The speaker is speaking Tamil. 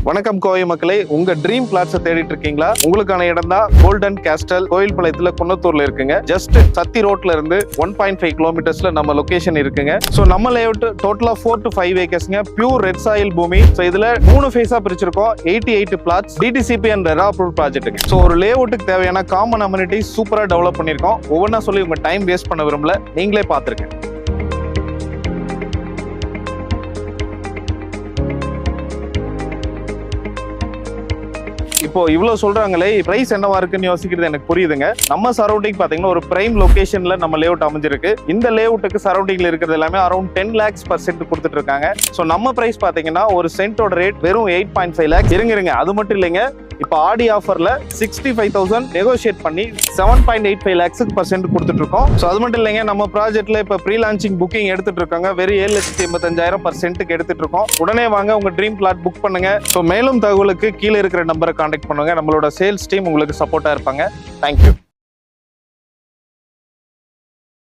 வணக்கம் கோவை மக்களே, உங்க ட்ரீம் பிளாட்ஸை தேடிட்டு இருக்கீங்களா? உங்களுக்கான இடம் தான் கோல்டன் கேஸ்டல், கோயில்பாளையத்துல குன்னத்தூர்ல இருக்குங்க. ஜஸ்ட் சத்தி ரோட்ல இருந்து 1.5 கிலோமீட்டர்ஸ்ல நம்ம லொகேஷன் இருக்குங்க. சோ நம்ம லேஅவுட் டோட்டலா 4 to 5 ஏக்கர்ஸ்ங்க. பியூர் ரெட் சாயில் பூமி. சோ இதுல 3 ஃபேஸா பிரிச்சிருக்கோம். 88 plots, DTCP and RERA approved ப்ராஜெக்ட்டுங்க. சோ ஒரு லேஅவுட்டுக்கு தேவையான காமன் அமெனிட்டிஸ் சூப்பரா டெவலப் பண்ணிருக்கோம். ஒவ்வொன்றா சொல்லி உங்க டைம் வேஸ்ட் பண்ண விரும்பல, நீங்களே பாத்துருங்க. இப்போ இவ்வளவு சொல்றாங்களே, பிரைஸ் என்னவா இருக்குன்னு யோசிக்கிறது எனக்கு புரியுதுங்க. நம்ம சரௌண்டிங் பாத்தீங்கன்னா ஒரு பிரைம் லொகேஷன்ல நம்ம லேஅவுட் அமைஞ்சிருக்கு. இந்த லேஅவுட்டுக்கு சரௌண்டிங்ல இருக்கிறது எல்லாமே அரௌண்ட் 10 lakhs per cent கொடுத்துட்டு இருக்காங்க. சோ நம்ம பிரைஸ் பாத்தீங்கன்னா ஒரு சென்டோட ரேட் வெறும் 8.5 lakhs. இருங்க அது மட்டும் இல்லைங்க, இப்போ ஆடி ஆஃபர்ல 65,000 நெகோஷியேட் பண்ணி 7.85 lakhs per cent கொடுத்துட்டு இருக்கோம். சோ அது மட்டும் இல்லைங்க, நம்ம ப்ராஜெக்ட்ல இப்ப ப்ரீ லான்ச்சிங் புக்கிங் எடுத்துட்டு இருக்காங்க. வெறும் 7,85,000 per cent எடுத்துட்டு இருக்கோம். உடனே வாங்க, உங்க ட்ரீம் பிளாட் புக் பண்ணுங்க. சோ மேலும் தகவலுக்கு கீழே இருக்கிற நம்பரை கான்டாக்ட் பண்ணுங்க. நம்மளோட சேல்ஸ் டீம் உங்களுக்கு சப்போர்ட்டா இருப்பாங்க. தேங்க்யூ.